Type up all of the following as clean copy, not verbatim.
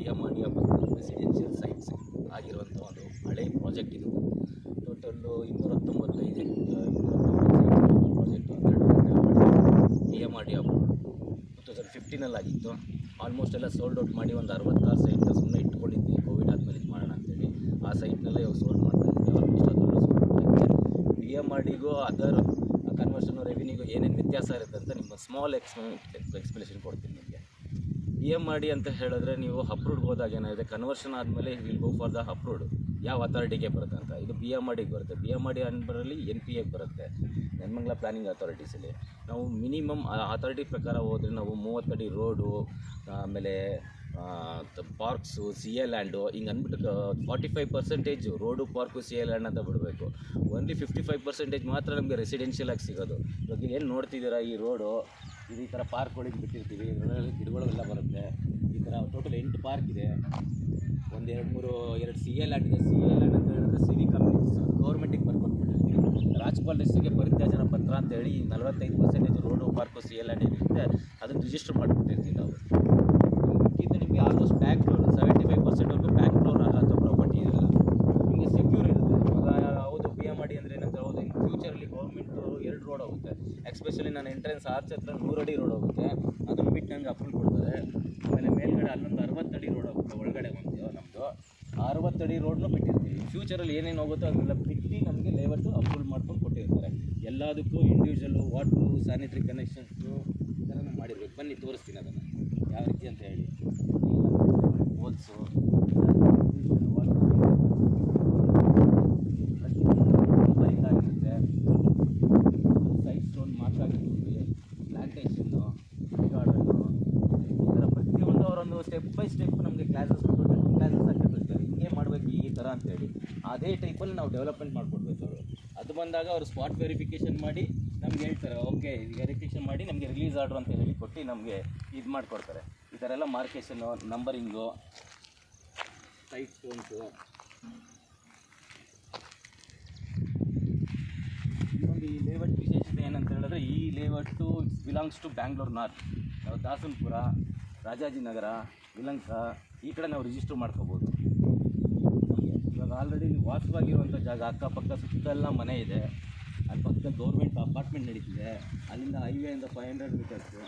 BMRDA residential sites ಆಗಿರುವಂಥ ಒಂದು ಹಳೆಯ ಪ್ರಾಜೆಕ್ಟ್ ಇದು. ಟೋಟಲ್ಲು 219 ಇದೆ. ಪ್ರಾಜೆಕ್ಟು BMRDA 2015 ಆಗಿತ್ತು. ಆಲ್ಮೋಸ್ಟ್ ಎಲ್ಲ ಸೋಲ್ಡ್ ಔಟ್ ಮಾಡಿ ಒಂದು 66 ಸೈಟ್ನ ಸುಮ್ಮನೆ ಇಟ್ಕೊಂಡಿದ್ವಿ, ಕೋವಿಡ್ ಆದಮೇಲೆ ಇದು ಮಾಡೋಣ ಅಂತೇಳಿ. ಆ ಸೈಟ್ನೆಲ್ಲ ಇವಾಗ ಸೋಲ್ಡ್ ಮಾಡ್ತಾ ಇದ್ದೀವಿ. ಆಲ್ಮೋಸ್ಟ್ ಅದರಲ್ಲೂ ಸೋಲ್ಡ್ ಮಾಡ್ತಾ ಇದ್ದೀವಿ. BMRDಗೂ ಅದರ್ ಕನ್ವರ್ಷನ್ ರೆವಿನ್ಯೂಗೂ ಏನೇನು ವ್ಯತ್ಯಾಸ ಇರುತ್ತೆ ಅಂತ ನಿಮ್ಮ ಸ್ಮಾಲ್ ಎಕ್ಸ್ಪ್ಲನೇಷನ್ ಕೊಡ್ತೀನಿ ನಿಮಗೆ. BMRD ಅಂತ ಹೇಳಿದ್ರೆ ನೀವು ಅಪ್ರೂವ್ಡ್ಗೆ ಹೋದಾಗ ಏನಾಗಿದೆ, ಕನ್ವರ್ಷನ್ ಆದಮೇಲೆ will go for the approved ಯಾವ ಅಥಾರಿಟಿಗೆ ಬರುತ್ತೆ ಅಂತ. ಇದು BMRDಗೆ ಬರುತ್ತೆ. BMRD ಅಂಡರಲ್ಲಿ NPAಗೆ ಬರುತ್ತೆ, ನೆಲಮಂಗಲ ಪ್ಲಾನಿಂಗ್ ಅಥಾರಿಟೀಸಲ್ಲಿ. ನಾವು ಮಿನಿಮಮ್ ಅಥಾರಿಟಿ ಪ್ರಕಾರ ಹೋದರೆ ನಾವು 30 ಅಡಿ ರೋಡು, ಆಮೇಲೆ ಪಾರ್ಕ್ಸು, CA ಲ್ಯಾಂಡು ಹಿಂಗೆ ಅಂದ್ಬಿಟ್ಟು 45% ರೋಡು, ಪಾರ್ಕು, CA ಲ್ಯಾಂಡ್ ಅಂತ ಬಿಡಬೇಕು. ಓನ್ಲಿ 55% ಮಾತ್ರ ನಮಗೆ ರೆಸಿಡೆನ್ಷಿಯಲ್ ಆಗಿ ಸಿಗೋದು. ಇವಾಗ ಏನು ನೋಡ್ತಿದ್ದೀರಾ, ಈ ರೋಡು ಇದು ಈ ಥರ ಪಾರ್ಕ್ಗಳಿಗೆ ಬಿಟ್ಟಿರ್ತೀವಿ. ಇದರಲ್ಲಿ ಗಿಡಗಳೆಲ್ಲ ಬರುತ್ತೆ. ಈ ಥರ ಟೋಟಲ್ 8 ಪಾರ್ಕ್ ಇದೆ. ಒಂದು 2 CA ಲ್ಯಾಂಡ್ ಇದೆ. CA ಲ್ಯಾಂಡ್ ಅಂತ ಹೇಳಿದ್ರೆ ಸಿವಿಕ್ ಕಮ್ಯುನಿಟೀಸ್ ಗೌರ್ಮೆಂಟಿಗೆ ಬರ್ಕೊಟ್ಬಿಟ್ಟಿರ್ತೀವಿ. ರಾಜ್ಪಾಲ್ ಡಿಸ್ಟ್ರಿಕ್ಗೆ ಪರಿತ್ಯಾಜನ ಪತ್ರ ಅಂತೇಳಿ 45% ರೋಡು, ಪಾರ್ಕು, CA ಲ್ಯಾಂಡ್ ಏನಿರುತ್ತೆ ಅದನ್ನು ರಿಜಿಸ್ಟರ್ ಮಾಡಿಬಿಟ್ಟಿರ್ತೀವಿ ನಾವು. ಇದು ನಿಮಗೆ ಆಲ್ಮೋಸ್ಟ್ ಬ್ಯಾಂಕ್ ಲೋನ್ 75%ವರೆಗೂ ಬ್ಯಾಂಕ್ ಲೋನ್ ಅಲ್ಲಂಥ ಪ್ರಾಪರ್ಟಿ ಇರಲ್ಲ. ನಿಮಗೆ ಸೆಕ್ಯೂರ್ ಇರುತ್ತೆ. ಇವಾಗ ಹೌದು BMRD ಅಂದರೆ ಏನಂತ, ಹೌದು ಇನ್ನು ಫ್ಯೂಚರಲ್ಲಿ ಗೌರ್ಮೆಂಟು 2 ರೋಡ್ ಹೋಗುತ್ತೆ. ಎಕ್ಸ್ಪೆಷಲಿ ನಾನು ಎಂಟ್ರೆನ್ಸ್ ಆರ್ಚ್ ಹತ್ರ 100 ಅಡಿ ರೋಡ್ ಹೋಗುತ್ತೆ. ಅದನ್ನು ಬಿಟ್ಟು ನನಗೆ ಅಪ್ರೂವ್ ಕೊಡ್ತಾರೆ. ಆಮೇಲೆ ಮೇಲ್ಗಡೆ ಅಲ್ಲೊಂದು 60 ಅಡಿ ರೋಡ್ ಹೋಗುತ್ತೆ. ಒಳಗಡೆ ಒಂದು ನಮ್ಮದು 60 ಅಡಿ ರೋಡ್ನೂ ಬಿಟ್ಟಿರ್ತೀವಿ. ಫ್ಯೂಚರಲ್ಲಿ ಏನೇನು ಹೋಗುತ್ತೋ ಅದನ್ನೆಲ್ಲ ಬಿಟ್ಟು ನಮಗೆ ಲೇಔಟು ಅಪ್ರೂವ್ ಮಾಡ್ಕೊಂಡು ಕೊಟ್ಟಿರ್ತಾರೆ. ಎಲ್ಲದಕ್ಕೂ ಇಂಡಿವಿಜುವಲ್ಲು ವಾಟ್ರು, ಸ್ಯಾನಿಟ್ರಿ ಕನೆಕ್ಷನ್ಸು ಈ ಥರ ಮಾಡಿರ್ಬೇಕು. ಬನ್ನಿ ತೋರಿಸ್ತೀನಿ ಅದನ್ನು ಯಾವ ರೀತಿ ಅಂತ ಹೇಳಿ. ಹೋಲ್ಸು ಆಗಿರುತ್ತೆ. ಸೈಡ್ ಸ್ಟೋನ್ ಮಾರ್ಕ್ ಆಗಿರ್ತೀವಿ, ಪ್ಲಾಂಟೇಷನ್ನು, ಗಾರ್ಡನ್ನು, ಈ ಥರ ಪ್ರತಿಯೊಂದು ಅವರೊಂದು ಸ್ಟೆಪ್ ಬೈ ಸ್ಟೆಪ್ ನಮಗೆ ಕ್ಲಾಸಸ್ ಹಾಕಿರ್ತಾರೆ. ಹಿಂಗೆ ಮಾಡಬೇಕು ಈ ಥರ ಅಂತೇಳಿ. ಅದೇ ಟೈಪಲ್ಲಿ ನಾವು ಡೆವಲಪ್ಮೆಂಟ್ ಮಾಡಿಕೊಡ್ಬೇಕು. ಅವರು ಅದು ಬಂದಾಗ ಅವರು ಸ್ಪಾಟ್ ವೆರಿಫಿಕೇಷನ್ ಮಾಡಿ ನಮ್ಗೆ ಹೇಳ್ತಾರೆ, ಓಕೆ ವೆರಿಫಿಕೇಷನ್ ಮಾಡಿ ನಮಗೆ ರಿಲೀಸ್ ಆರ್ಡ್ರ್ ಅಂತ ಹೇಳಿ ಕೊಟ್ಟು ನಮಗೆ ಇದು ಮಾಡಿಕೊಡ್ತಾರೆ. ಈ ಥರ ಎಲ್ಲ ಮಾರ್ಕೇಷನ್ನು, ನಂಬರಿಂಗು, ಸೈಟ್ ಸ್ಟೋನ್ಸು. ಇನ್ನೊಂದು ಈ ಲೇಔಟ್ ವಿಶೇಷತೆ ಏನಂತ ಹೇಳಿದ್ರೆ, ಈ layout belongs to Bangalore north. ನಾವು ದಾಸನಪುರ, ರಾಜಾಜಿನಗರ, ವಿಲಂಕ ಈ ಕಡೆ ನಾವು ರಿಜಿಸ್ಟರ್ ಮಾಡ್ಕೋಬೋದು. ನಮಗೆ ಇವಾಗ ಆಲ್ರೆಡಿ ವಾಸವಾಗಿರುವಂಥ ಜಾಗ ಅಕ್ಕಪಕ್ಕ ಸುತ್ತೆಲ್ಲ ಮನೆ ಇದೆ. ಅಲ್ಲಿ ಪಕ್ಕದಲ್ಲಿ ಗೌರ್ಮೆಂಟ್ ಅಪಾರ್ಟ್ಮೆಂಟ್ ನಡೀತಿದೆ. ಅಲ್ಲಿಂದ ಹೈವೇಯಿಂದ 500 ಮೀಟರ್ಸು.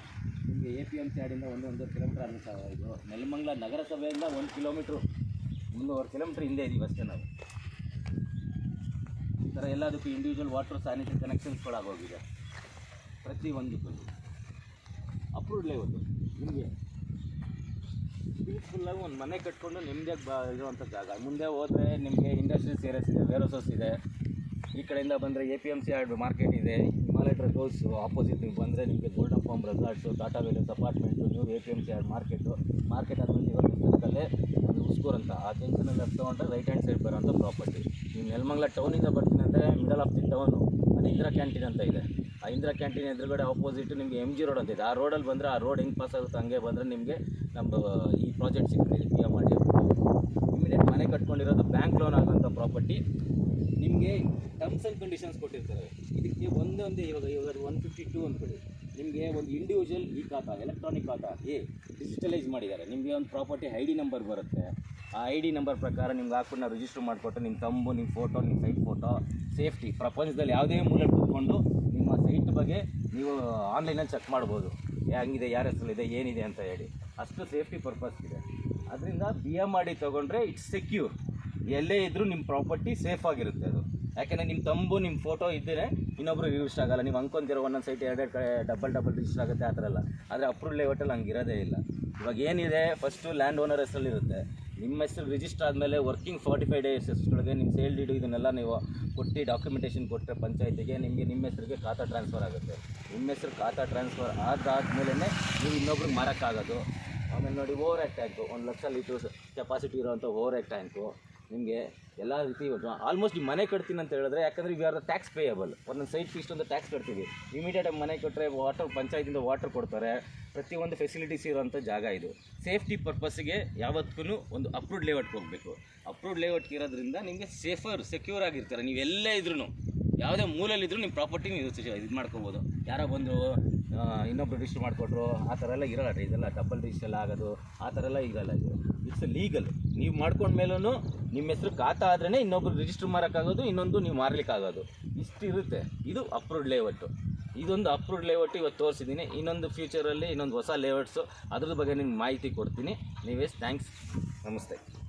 ನಿಮಗೆ APMC ಆಡಿಂದ 1.5 ಕಿಲೋಮೀಟರ್ ಆಗುತ್ತೆ. ಇದು ನೆಲಮಂಗಲ ನಗರಸಭೆಯಿಂದ 1 ಕಿಲೋಮೀಟ್ರು 300 ಕಿಲೋಮೀಟ್ರ್ ಹಿಂದೆ ಇದ್ದೀವಿ ಅಷ್ಟೇ ನಾವು. ಈ ಥರ ಎಲ್ಲದಕ್ಕೂ ಇಂಡಿವಿಜುವಲ್ ವಾಟರ್, ಸ್ಯಾನಿಟರಿ ಕನೆಕ್ಷನ್ಸ್ಗಳಾಗೋಗಿದೆ. ಪ್ರತಿಯೊಂದಕ್ಕೂ ಅಪ್ರೂವ್ಡ್ ಲೇಔಟು. ನಿಮಗೆ ಪೀಸ್ಫುಲ್ಲಾಗಿ ಒಂದು ಮನೆ ಕಟ್ಕೊಂಡು ನೆಮ್ಮದಿಯಾಗಿ ಇರುವಂಥ ಜಾಗ. ಮುಂದೆ ಹೋದರೆ ನಿಮಗೆ ಇಂಡಸ್ಟ್ರೀಸ್ ಏರಿಯಾಸ್ ಇದೆ, ವೇರ್ಹೌಸಸ್ ಇದೆ. ಈ ಕಡೆಯಿಂದ ಬಂದರೆ APMC ಮಾರ್ಕೆಟ್ ಇದೆ. ಹಿಮಾಲಯ ಟ್ರಕ್ ಹೌಸ್ ಆಪೋಸಿಟ್ ನೀವು ಬಂದರೆ ನಿಮಗೆ ಗೋಲ್ಡನ್ ಫಾರ್ಮ್ ರೆಸಾರ್ಟ್ಸು, ಟಾಟಾ ವೇಲಸ್ ಅಪಾರ್ಟ್ಮೆಂಟು, ನ್ಯೂ APMC ಮಾರ್ಕೆಟ್ ಆದಮೇಲೆ ಇವಾಗ ಸರ್ಕಲ್ಲೇ ಉಸ್ಕೂರ್ ಅಂತ ಆ ಜಂಕ್ಷನಲ್ಲಿ ಲೆಫ್ಟ್ ತೊಗೊಂಡ್ರೆ ರೈಟ್ ಹ್ಯಾಂಡ್ ಸೈಡ್ ಬರೋಂಥ ಪ್ರಾಪರ್ಟಿ. ನೀವು ನೆಲಮಂಗಲ ಟೌನಿಂದ ಬರ್ತೀನಿ ಅಂದರೆ ಮಿಡಲ್ ಆಫ್ ದಿ ಟೌನು ಅದು ಇಂದಿರಾ ಕ್ಯಾಂಟೀನ್ ಅಂತ ಇದೆ. ಆ ಇಂದಿರಾ ಕ್ಯಾಂಟೀನ್ ಎದುರುಗಡೆ ಆಪೋಸಿಟ್ ನಿಮಗೆ MG ರೋಡ್ ಅಂತ ಇದೆ. ಆ ರೋಡಲ್ಲಿ ಬಂದರೆ ಆ ರೋಡ್ ಹೆಂಗೆ ಪಾಸ್ ಆಗುತ್ತೆ ಹಂಗೆ ಬಂದರೆ ನಿಮಗೆ ನಮ್ಮ ಈ ಪ್ರಾಜೆಕ್ಟ್ ಸಿಗುತ್ತೆ. BMRD ಇಮಿಡಿಯೇಟ್ ಮನೆ ಕಟ್ಕೊಂಡಿರೋದು ಬ್ಯಾಂಕ್ ಲೋನ್ ಆಗೋಂಥ ಪ್ರಾಪರ್ಟಿ. ನಿಮಗೆ ಟರ್ಮ್ಸ್ ಆ್ಯಂಡ್ ಕಂಡೀಷನ್ಸ್ ಕೊಟ್ಟಿರ್ತಾರೆ. ಇದಕ್ಕೆ ಒಂದೊಂದೇ ಇವಾಗ 152 ಅಂದ್ಕೊಳ್ಳಿ. ನಿಮಗೆ ಒಂದು ಇಂಡಿವಿಜುವಲ್ ಖಾತಾ, ಎಲೆಕ್ಟ್ರಾನಿಕ್ ಖಾತಾ ಡಿಜಿಟಲೈಸ್ ಮಾಡಿದ್ದಾರೆ. ನಿಮಗೆ ಒಂದು ಪ್ರಾಪರ್ಟಿ ID ನಂಬರ್ ಬರುತ್ತೆ. ಆ ID ನಂಬರ್ ಪ್ರಕಾರ ನಿಮ್ಗೆ ಹಾಕ್ಬಿಟ್ಟು ನಾವು ರಿಜಿಸ್ಟರ್ ಮಾಡಿಕೊಟ್ಟು ನಿಮ್ಮ ತಂಬು, ನಿಮ್ಮ ಫೋಟೋ, ನಿಮ್ಮ ಸೈಟ್ ಫೋಟೋ, ಸೇಫ್ಟಿ ಪ್ರಪಂಚದಲ್ಲಿ ಯಾವುದೇ ಮೂಲೆ ಕೂತ್ಕೊಂಡು ನಿಮ್ಮ ಸೈಟ್ ಬಗ್ಗೆ ನೀವು ಆನ್ಲೈನಲ್ಲಿ ಚೆಕ್ ಮಾಡ್ಬೋದು. ಹೆಂಗಿದೆ, ಯಾರ ಹೆಸರಲ್ಲಿದೆ, ಏನಿದೆ ಅಂತ ಹೇಳಿ. ಅಷ್ಟು ಸೇಫ್ಟಿ ಪರ್ಪಸ್ ಇದೆ. ಅದರಿಂದ BMRD ತೊಗೊಂಡ್ರೆ ಇಟ್ಸ್ ಸೆಕ್ಯೂರ್. ಎಲ್ಲೇ ಇದ್ದರೂ ನಿಮ್ಮ ಪ್ರಾಪರ್ಟಿ ಸೇಫ್ ಆಗಿರುತ್ತೆ ಅದು. ಯಾಕೆಂದರೆ ನಿಮ್ಮ ತಂಬು, ನಿಮ್ಮ ಫೋಟೋ ಇದ್ದರೆ ಇನ್ನೊಬ್ರು ರಿಜಿಸ್ಟರ್ ಆಗೋಲ್ಲ. ನೀವು ಅಂದ್ಕೊಂತಿರೋ ಒಂದೊಂದು ಸೈಟ್ 2 ಕಡೆ ಡಬಲ್ ರಿಜಿಸ್ಟರ್ ಆಗುತ್ತೆ, ಆ ಥರ ಎಲ್ಲ. ಆದರೆ ಅಪ್ರೂವ್ಡ್ ಲೇಔಟಲ್ಲಿ ಹಂಗೆ ಇರೋದೇ ಇಲ್ಲ. ಇವಾಗ ಏನಿದೆ, ಫಸ್ಟು ಲ್ಯಾಂಡ್ ಓನರ್ ಹೆಸರಲ್ಲಿರುತ್ತೆ. ನಿಮ್ಮ ಹೆಸರು ರಿಜಿಸ್ಟರ್ ಆದಮೇಲೆ ವರ್ಕಿಂಗ್ 45 ಡೇಸ್ ಒಳಗೆ ನಿಮ್ಮ ಸೇಲ್ ಡೀಡು ಇದನ್ನೆಲ್ಲ ನೀವು ಕೊಟ್ಟು ಡಾಕ್ಯುಮೆಂಟೇಷನ್ ಕೊಟ್ಟರೆ ಪಂಚಾಯತಿಗೆ ನಿಮಗೆ ನಿಮ್ಮ ಹೆಸರಿಗೆ ಖಾತಾ ಟ್ರಾನ್ಸ್ಫರ್ ಆಗುತ್ತೆ. ನಿಮ್ಮ ಹೆಸರು ಖಾತಾ ಟ್ರಾನ್ಸ್ಫರ್ ಆದಾದ್ಮೇಲೆ ನೀವು ಇನ್ನೊಬ್ರಿಗೆ ಮಾರೋಕ್ಕಾಗೋದು. ಆಮೇಲೆ ನೋಡಿ, over act tank 1 lakh litres capacity ಇರೋವಂಥ ಓವರ್ ಆ್ಯಕ್ಟ್ ಟ್ಯಾಂಕು ನಿಮಗೆ ಎಲ್ಲ ರೀತಿ ಆಲ್ಮೋಸ್ಟ್ ನೀವು ಮನೆ ಕಟ್ತೀನಿ ಅಂತ ಹೇಳಿದ್ರೆ, ಯಾಕಂದರೆ we are the tax payable. ಒಂದೊಂದು ಸೈಟ್ಗೆ ಇಷ್ಟೊಂದು ಟ್ಯಾಕ್ಸ್ ಕಟ್ತೀವಿ. ಇಮಿಡಿಯೇಟಾಗಿ ಮನೆ ಕೊಟ್ಟರೆ ಪಂಚಾಯತಿಂದ ವಾಟರ್ ಕೊಡ್ತಾರೆ. ಪ್ರತಿಯೊಂದು ಫೆಸಿಲಿಟೀಸ್ ಇರೋಂಥ ಜಾಗ ಇದು. ಸೇಫ್ಟಿ ಪರ್ಪಸ್ಸಿಗೆ ಯಾವತ್ತೂ ಒಂದು ಅಪ್ರೂವ್ಡ್ ಲೇಔಟ್ಗೆ ಹೋಗಬೇಕು. ಅಪ್ರೂವ್ಡ್ ಲೇಔಟ್ಗೆ ಇರೋದ್ರಿಂದ ನಿಮಗೆ ಸೆಕ್ಯೂರ್ ಆಗಿರ್ತಾರೆ. ನೀವು ಎಲ್ಲೇ ಇದ್ರೂ, ಯಾವುದೇ ಮೂಲೆಯಲ್ಲಿದ್ದರೂ ನಿಮ್ಮ ಪ್ರಾಪರ್ಟಿ ನೀವು ಇದು ಮಾಡ್ಕೋಬೋದು. ಯಾರೋ ಬಂದು ಇನ್ನೊಬ್ರು ರಿಜಿಸ್ಟರ್ ಮಾಡಿಕೊಟ್ರು ಆ ಥರ ಎಲ್ಲ ಇರಲ್ಲ ರೀ. ಇದೆಲ್ಲ ಡಬಲ್ ರಿಜಿಸ್ಟರ್ ಎಲ್ಲ ಆಗೋದು ಆ ಥರ ಎಲ್ಲ ಇರಲ್ಲ. ಇದು ಇಟ್ಸ್ ಲೀಗಲ್. ನೀವು ಮಾಡ್ಕೊಂಡ್ಮೇಲೂ ನಿಮ್ಮ ಹೆಸರು ಖಾತಾ ಆದ್ರೇ ಇನ್ನೊಬ್ರು ರಿಜಿಸ್ಟರ್ ಮಾಡೋಕ್ಕಾಗೋದು, ಇನ್ನೊಂದು ನೀವು ಮಾರಲಿಕ್ಕಾಗೋದು. ಇಷ್ಟು ಇರುತ್ತೆ. ಇದು ಅಪ್ರೂವ್ಡ್ ಲೇಔಟು. ಇದೊಂದು ಅಪ್ರೂವ್ಡ್ ಲೇಔಟು ಇವತ್ತು ತೋರಿಸಿದ್ದೀನಿ. ಇನ್ನೊಂದು ಫ್ಯೂಚರಲ್ಲಿ ಇನ್ನೊಂದು ಹೊಸ ಲೇಔಟ್ಸು ಅದ್ರ ಬಗ್ಗೆ ನಿಮ್ಗೆ ಮಾಹಿತಿ ಕೊಡ್ತೀನಿ. ನೀವೇ ಥ್ಯಾಂಕ್ಸ್. ನಮಸ್ತೆ.